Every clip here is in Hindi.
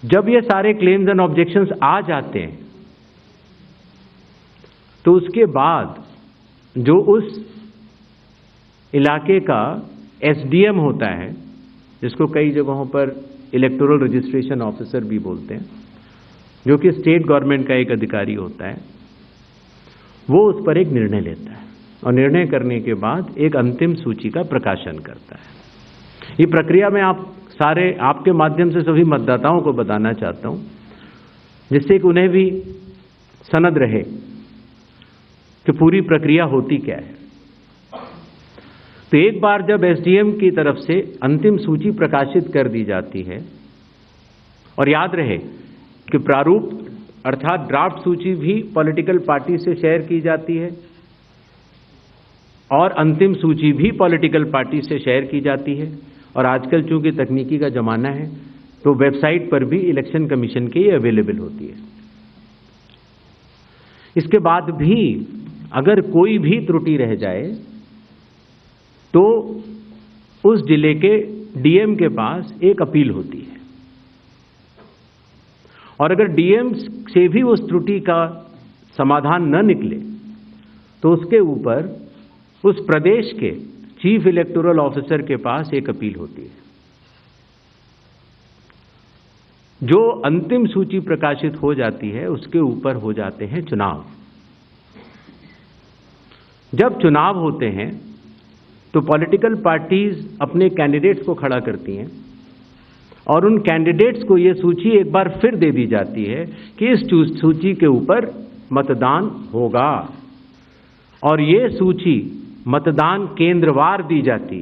जब ये सारे क्लेम्स एंड ऑब्जेक्शंस आ जाते हैं तो उसके बाद जो उस इलाके का एसडीएम होता है, जिसको कई जगहों पर इलेक्टोरल रजिस्ट्रेशन ऑफिसर भी बोलते हैं, जो कि स्टेट गवर्नमेंट का एक अधिकारी होता है, वो उस पर एक निर्णय लेता है और निर्णय करने के बाद एक अंतिम सूची का प्रकाशन करता है। ये प्रक्रिया में आपके माध्यम से सभी मतदाताओं को बताना चाहता हूं, जिससे कि उन्हें भी सनद रहे कि पूरी प्रक्रिया होती क्या है। तो एक बार जब एसडीएम की तरफ से अंतिम सूची प्रकाशित कर दी जाती है, और याद रहे कि प्रारूप अर्थात ड्राफ्ट सूची भी पॉलिटिकल पार्टी से शेयर की जाती है और अंतिम सूची भी पॉलिटिकल पार्टी से शेयर की जाती है, और आजकल चूंकि तकनीकी का जमाना है तो वेबसाइट पर भी इलेक्शन कमीशन की अवेलेबल होती है। इसके बाद भी अगर कोई भी त्रुटि रह जाए तो उस जिले के डीएम के पास एक अपील होती है, और अगर डीएम से भी उस त्रुटि का समाधान न निकले तो उसके ऊपर उस प्रदेश के चीफ इलेक्टोरल ऑफिसर के पास एक अपील होती है। जो अंतिम सूची प्रकाशित हो जाती है उसके ऊपर हो जाते हैं चुनाव। जब चुनाव होते हैं तो पॉलिटिकल पार्टीज अपने कैंडिडेट्स को खड़ा करती हैं और उन कैंडिडेट्स को यह सूची एक बार फिर दे दी जाती है कि इस सूची के ऊपर मतदान होगा, और यह सूची मतदान केंद्रवार दी जाती।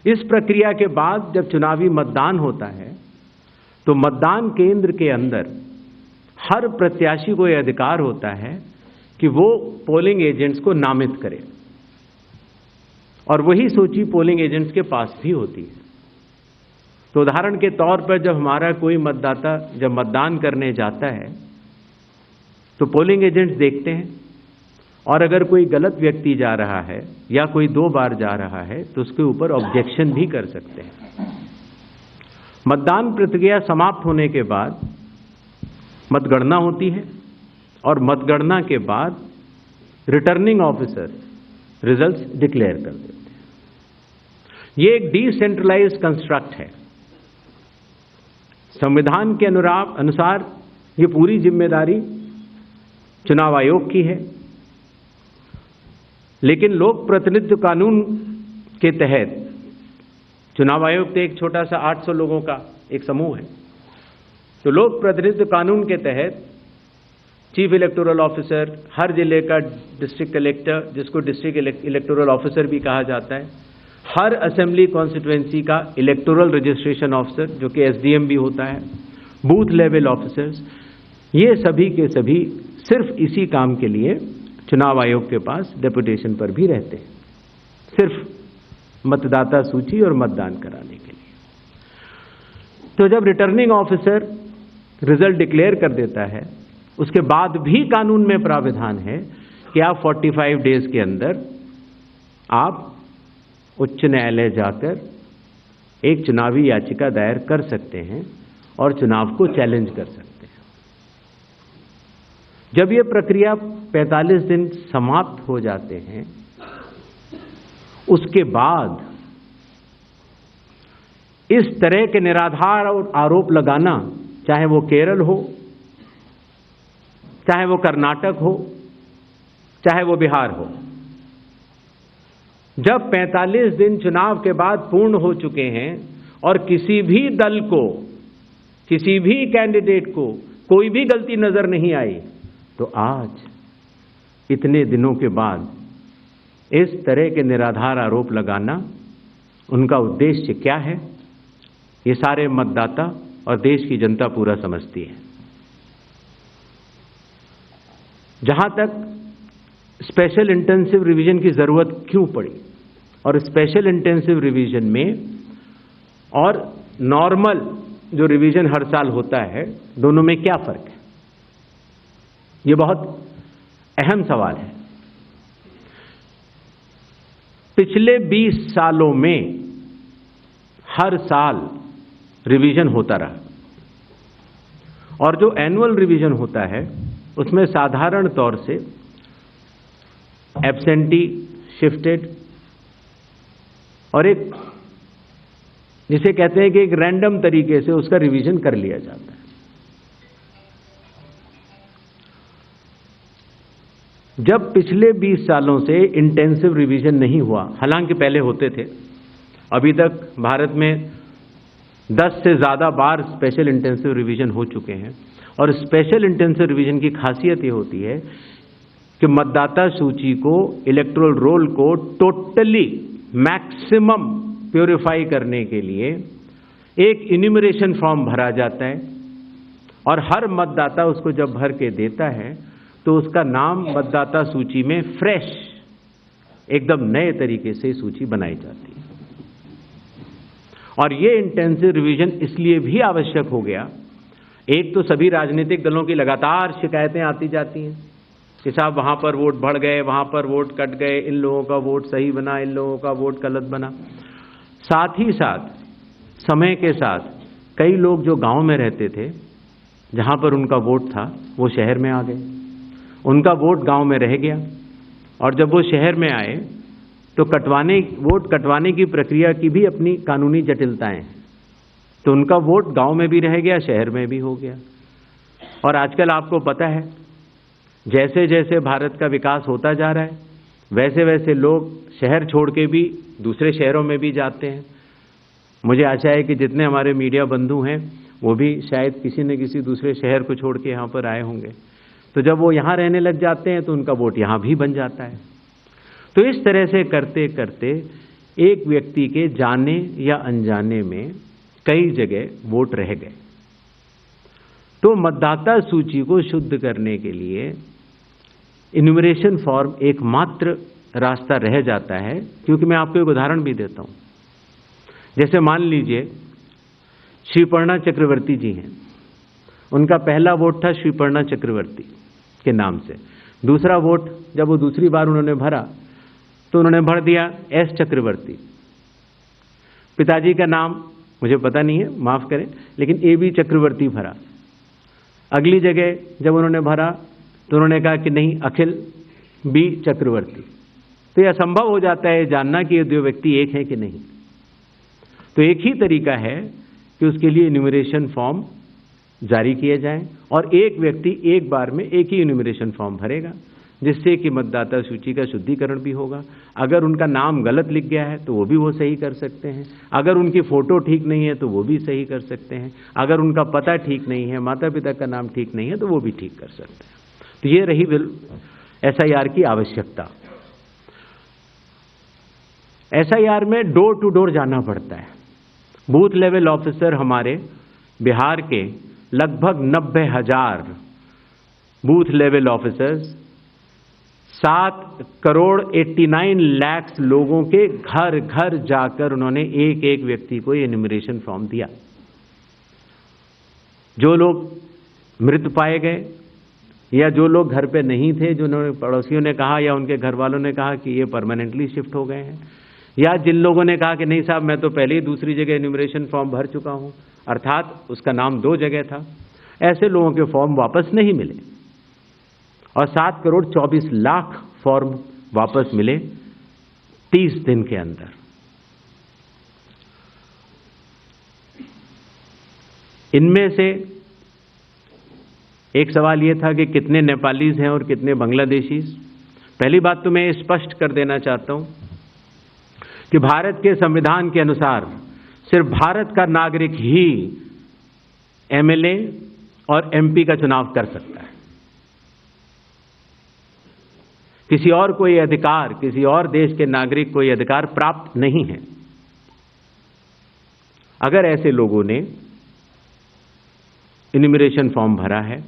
इस प्रक्रिया के बाद जब चुनावी मतदान होता है तो मतदान केंद्र के अंदर हर प्रत्याशी को यह अधिकार होता है कि वो पोलिंग एजेंट्स को नामित करे, और वही सूची पोलिंग एजेंट्स के पास भी होती है। तो उदाहरण के तौर पर जब हमारा कोई मतदाता जब मतदान करने जाता है तो पोलिंग एजेंट्स देखते हैं, और अगर कोई गलत व्यक्ति जा रहा है या कोई 2 बार जा रहा है तो उसके ऊपर ऑब्जेक्शन भी कर सकते हैं। मतदान प्रक्रिया समाप्त होने के बाद मतगणना होती है, और मतगणना के बाद रिटर्निंग ऑफिसर रिजल्ट्स डिक्लेयर कर देते हैं। यह एक डिसेंट्रलाइज्ड कंस्ट्रक्ट है। संविधान के अनुसार ये पूरी जिम्मेदारी चुनाव आयोग की है, लेकिन लोक प्रतिनिधित्व कानून के तहत चुनाव आयोग तो एक छोटा सा 800 लोगों का एक समूह है। तो लोक प्रतिनिधित्व कानून के तहत चीफ इलेक्टोरल ऑफिसर, हर जिले का डिस्ट्रिक्ट कलेक्टर, जिसको डिस्ट्रिक्ट इलेक्टोरल ऑफिसर भी कहा जाता है, हर असेंबली कॉन्स्टिट्यूएंसी का इलेक्टोरल रजिस्ट्रेशन ऑफिसर जो कि एसडीएम भी होता है, बूथ लेवल ऑफिसर्स, ये सभी के सभी सिर्फ इसी काम के लिए चुनाव आयोग के पास डेपुटेशन पर भी रहते हैं, सिर्फ मतदाता सूची और मतदान कराने के लिए। तो जब रिटर्निंग ऑफिसर रिजल्ट डिक्लेयर कर देता है, उसके बाद भी कानून में प्रावधान है कि आप 45 डेज के अंदर आप उच्च न्यायालय जाकर एक चुनावी याचिका दायर कर सकते हैं और चुनाव को चैलेंज कर सकते हैं। जब यह प्रक्रिया 45 दिन समाप्त हो जाते हैं, उसके बाद इस तरह के निराधार आरोप लगाना, चाहे वो केरल हो, चाहे वो कर्नाटक हो, चाहे वो बिहार हो, जब 45 दिन चुनाव के बाद पूर्ण हो चुके हैं और किसी भी दल को, किसी भी कैंडिडेट को कोई भी गलती नजर नहीं आई, तो आज इतने दिनों के बाद इस तरह के निराधार आरोप लगाना, उनका उद्देश्य क्या है, ये सारे मतदाता और देश की जनता पूरा समझती है। जहां तक स्पेशल इंटेंसिव रिवीजन की जरूरत क्यों पड़ी, और स्पेशल इंटेंसिव रिवीजन में और नॉर्मल जो रिवीजन हर साल होता है, दोनों में क्या फर्क है, ये बहुत अहम सवाल है। पिछले 20 सालों में हर साल रिवीजन होता रहा। और जो एनुअल रिवीजन होता है उसमें साधारण तौर से एब्सेंटी, शिफ्टेड और एक जिसे कहते हैं कि एक रैंडम तरीके से उसका रिवीजन कर लिया जाता है। जब पिछले 20 सालों से इंटेंसिव रिवीजन नहीं हुआ, हालांकि पहले होते थे, अभी तक भारत में 10 से ज़्यादा बार स्पेशल इंटेंसिव रिवीजन हो चुके हैं। और स्पेशल इंटेंसिव रिवीजन की खासियत ये होती है कि मतदाता सूची को, इलेक्टोरल रोल को टोटली मैक्सिमम प्योरीफाई करने के लिए एक इन्यूमरेशन फॉर्म भरा जाता है और हर मतदाता उसको जब भर के देता है तो उसका नाम मतदाता सूची में फ्रेश, एकदम नए तरीके से सूची बनाई जाती है। और ये इंटेंसिव रिवीजन इसलिए भी आवश्यक हो गया, एक तो सभी राजनीतिक दलों की लगातार शिकायतें आती जाती हैं कि साहब वहां पर वोट बढ़ गए, वहां पर वोट कट गए, इन लोगों का वोट सही बना, इन लोगों का वोट गलत बना। साथ ही साथ समय के साथ कई लोग जो गांव में रहते थे, जहां पर उनका वोट था, वो शहर में आ गए, उनका वोट गांव में रह गया। और जब वो शहर में आए तो वोट कटवाने की प्रक्रिया की भी अपनी कानूनी जटिलताएं हैं, तो उनका वोट गांव में भी रह गया, शहर में भी हो गया। और आजकल आपको पता है, जैसे जैसे भारत का विकास होता जा रहा है, वैसे वैसे लोग शहर छोड़ के भी दूसरे शहरों में भी जाते हैं। मुझे आशा है कि जितने हमारे मीडिया बंधु हैं वो भी शायद किसी न किसी दूसरे शहर को छोड़ के यहाँ पर आए होंगे। तो जब वो यहाँ रहने लग जाते हैं तो उनका वोट यहाँ भी बन जाता है। तो इस तरह से करते करते एक व्यक्ति के जाने या अनजाने में कई जगह वोट रह गए। तो मतदाता सूची को शुद्ध करने के लिए इन्यूमरेशन फॉर्म एकमात्र रास्ता रह जाता है। क्योंकि मैं आपको एक उदाहरण भी देता हूं। जैसे मान लीजिए श्रीपर्णा चक्रवर्ती जी हैं, उनका पहला वोट था श्रीपर्णा चक्रवर्ती के नाम से। दूसरा वोट जब वो दूसरी बार उन्होंने भरा तो उन्होंने भर दिया एस चक्रवर्ती। पिताजी का नाम मुझे पता नहीं है, माफ करें, लेकिन ए बी चक्रवर्ती भरा। अगली जगह जब उन्होंने भरा तो उन्होंने कहा कि नहीं, अखिल बी चक्रवर्ती। तो यह असंभव हो जाता है जानना कि ये दो व्यक्ति एक हैं कि नहीं। तो एक ही तरीका है कि उसके लिए इन्यूमरेशन फॉर्म जारी किए जाएं और एक व्यक्ति एक बार में एक ही इन्यूमरेशन फॉर्म भरेगा, जिससे कि मतदाता सूची का शुद्धिकरण भी होगा। अगर उनका नाम गलत लिख गया है तो वो भी वो सही कर सकते हैं, अगर उनकी फोटो ठीक नहीं है तो वो भी सही कर सकते हैं, अगर उनका पता ठीक नहीं है, माता पिता का नाम ठीक नहीं है तो वो भी ठीक कर सकते हैं। तो ये रही SIR की आवश्यकता। SIR में डोर टू डोर जाना पड़ता है। बूथ लेवल ऑफिसर हमारे बिहार के लगभग 90,000 बूथ लेवल ऑफिसर्स 7,89,00,000 लोगों के घर घर जाकर उन्होंने एक एक व्यक्ति को ये इन्यूमरेशन फॉर्म दिया। जो लोग मृत पाए गए या जो लोग घर पे नहीं थे, जो उन्होंने पड़ोसियों ने कहा या उनके घर वालों ने कहा कि ये परमानेंटली शिफ्ट हो गए हैं, या जिन लोगों ने कहा कि नहीं साहब मैं तो पहले ही दूसरी जगह इन्यूमरेशन फॉर्म भर चुका हूं, अर्थात उसका नाम 2 जगह था, ऐसे लोगों के फॉर्म वापस नहीं मिले और 7,24,00,000 फॉर्म वापस मिले 30 दिन के अंदर। इनमें से एक सवाल यह था कि कितने नेपालीज हैं और कितने बांग्लादेशीज। पहली बात तो मैं स्पष्ट कर देना चाहता हूं कि भारत के संविधान के अनुसार सिर्फ भारत का नागरिक ही MLA और MP का चुनाव कर सकता है। किसी और को यह अधिकार, किसी और देश के नागरिक को यह अधिकार प्राप्त नहीं है। अगर ऐसे लोगों ने इन्यूमरेशन फॉर्म भरा है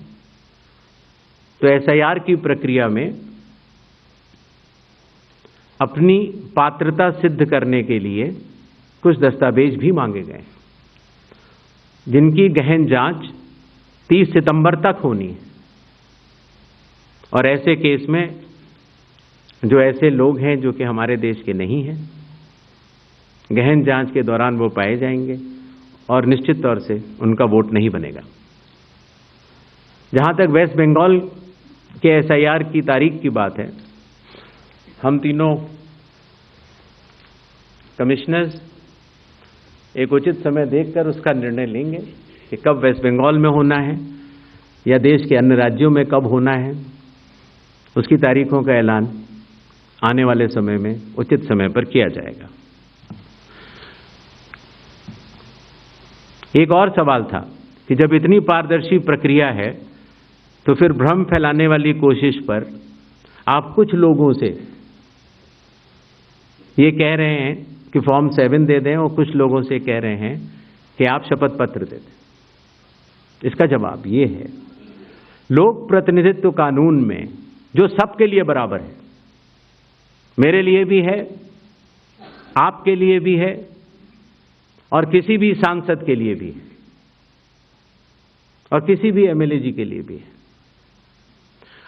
तो SIR की प्रक्रिया में अपनी पात्रता सिद्ध करने के लिए कुछ दस्तावेज भी मांगे गए, जिनकी गहन जांच 30 सितंबर तक होनी है। और ऐसे केस में जो ऐसे लोग हैं जो कि हमारे देश के नहीं हैं, गहन जांच के दौरान वो पाए जाएंगे और निश्चित तौर से उनका वोट नहीं बनेगा। जहां तक वेस्ट बंगाल के एसआईआर की तारीख की बात है, हम तीनों कमिश्नर्स एक उचित समय देखकर उसका निर्णय लेंगे कि कब वेस्ट बंगाल में होना है या देश के अन्य राज्यों में कब होना है। उसकी तारीखों का ऐलान आने वाले समय में उचित समय पर किया जाएगा। एक और सवाल था कि जब इतनी पारदर्शी प्रक्रिया है तो फिर भ्रम फैलाने वाली कोशिश पर आप कुछ लोगों से ये कह रहे हैं कि फॉर्म 7 दे दें और कुछ लोगों से कह रहे हैं कि आप शपथ पत्र दे दें। इसका जवाब ये है, लोक प्रतिनिधित्व कानून में जो सबके लिए बराबर है, मेरे लिए भी है, आपके लिए भी है और किसी भी सांसद के लिए भी है और किसी भी एमएलए जी के लिए भी है।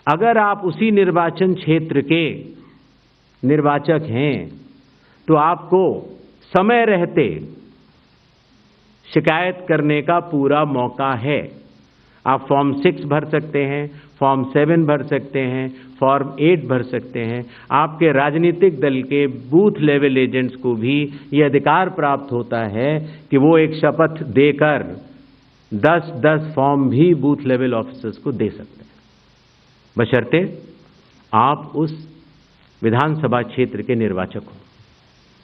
अगर आप उसी निर्वाचन क्षेत्र के निर्वाचक हैं तो आपको समय रहते शिकायत करने का पूरा मौका है। आप फॉर्म 6 भर सकते हैं, फॉर्म 7 भर सकते हैं, फॉर्म 8 भर सकते हैं। आपके राजनीतिक दल के बूथ लेवल एजेंट्स को भी ये अधिकार प्राप्त होता है कि वो एक शपथ देकर 10-10 फॉर्म भी बूथ लेवल ऑफिसर्स को दे सकते हैं, बशर्ते आप उस विधानसभा क्षेत्र के निर्वाचक हो।